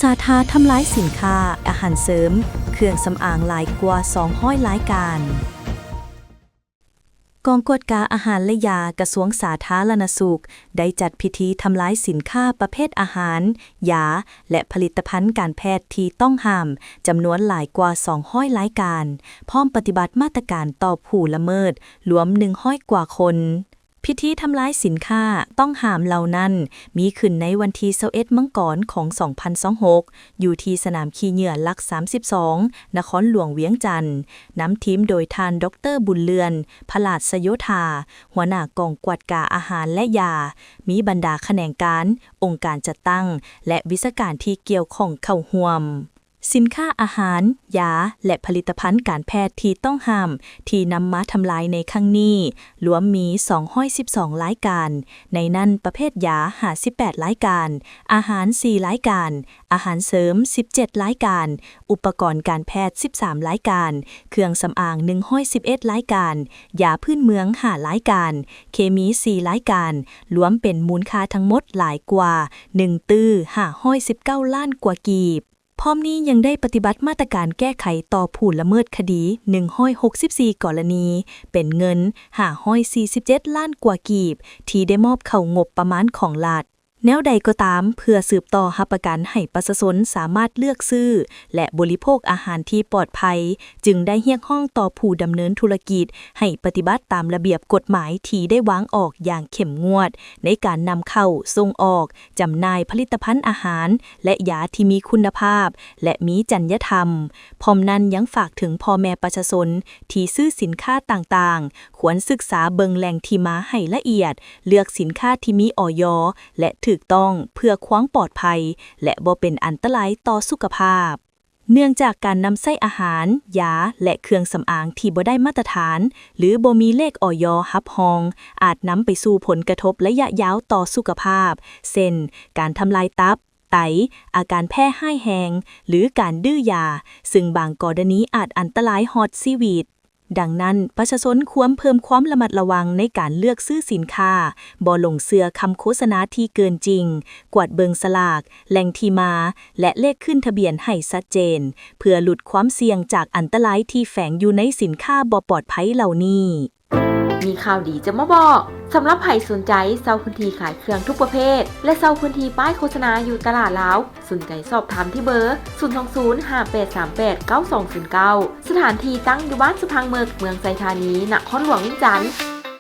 สาธาทำลายสินค้าอาหารเสริมเครื่องสำอางหลายกว่า200รายการกองกวดการอาหารและยากระทรวงสาธารณสุขได้จัดพิธีทำลายสินค้าประเภทอาหารยาและผลิตภัณฑ์การแพทย์ที่ต้องห้ามจำนวนหลายกว่า200รายการพร้อมปฏิบัติมาตรการต่อผู้ละเมิดรวม100กว่าคนพิธีทำลายสินค้าต้องห้ามเหล่านั้นมีขึ้นในวันที่21มังกรของ2026อยู่ที่สนามขี่เหยื่อหลัก32นครหลวงเวียงจันทน์นำทีมโดยท่านดร.บุญเลือนพลาดสโยธาหัวหน้ากองกวดการอาหารและยามีบรรดาแขนงการองค์การจัดตั้งและวิศการที่เกี่ยวข้องเข้าร่วมสินค้าอาหารยาและผลิตภัณฑ์การแพทย์ที่ต้องห้ามที่นำมาทำลายในครั้งนี้รวมมี212รายการในนั้นประเภทยา58รายการอาหาร4รายการอาหารเสริม17รายการอุปกรณ์การแพทย์13รายการเครื่องสำอาง111รายการยาพื้นเมือง5รายการเคมี4รายการรวมเป็นมูลค่าทั้งหมดหลายกว่า1ตื้อ519ล้านกว่ากีบพร้อมนี้ยังได้ปฏิบัติมาตรการแก้ไขต่อผู้ละเมิดคดี164กรณีเป็นเงิน547ล้านกว่ากีบที่ได้มอบเข้างบประมาณของรัฐแนวใดก็ตามเพื่อสืบต่อรับประกันให้ประชาชนสามารถเลือกซื้อและบริโภคอาหารที่ปลอดภัยจึงได้เรียกร้องต่อผู้ดำเนินธุรกิจให้ปฏิบัติตามระเบียบกฎหมายที่ได้วางออกอย่างเข้มงวดในการนำเข้าส่งออกจำหน่ายผลิตภัณฑ์อาหารและยาที่มีคุณภาพและมีจรรยธรรมพร้อมนั้นยังฝากถึงพ่อแม่ประชาชนที่ซื้อสินค้าต่างๆควรศึกษาเบิ่งแหล่งที่มาให้ละเอียดเลือกสินค้าที่มีอย.และถูกต้องเพื่อความปลอดภัยและบ่เป็นอันตรายต่อสุขภาพเนื่องจากการนำใส่อาหารยาและเครื่องสำอางที่บ่ได้มาตรฐานหรือบ่มีเลขอย.รับรองอาจนำไปสู่ผลกระทบระยะยาวต่อสุขภาพเช่นการทำลายตับไตอาการแพ้ไห้แห้งหรือการดื้อยาซึ่งบางกรณีอาจอันตรายฮอดชีวิตดังนั้นประชาชนควรเพิ่มความระมัดระวังในการเลือกซื้อสินค้าบ่หลงเชื่อคำโฆษณาที่เกินจริงกวาดเบิงสลากแหล่งที่มาและเลขขึ้นทะเบียนให้ชัดเจนเพื่อลดความเสี่ยงจากอันตรายที่แฝงอยู่ในสินค้าบ่ปลอดภัยเหล่านี้มีข่าวดีจะมาบอกสำหรับใครสนใจเช่าพื้นที่ขายเครื่องทุกประเภทและเช่าพื้นที่ป้ายโฆษณาอยู่ตลาดลาวสนใจสอบถามที่เบอร์02058389209สถานที่ตั้งอยู่บ้านสุพังเมืองไซธานีนครหลวงวิจันทร์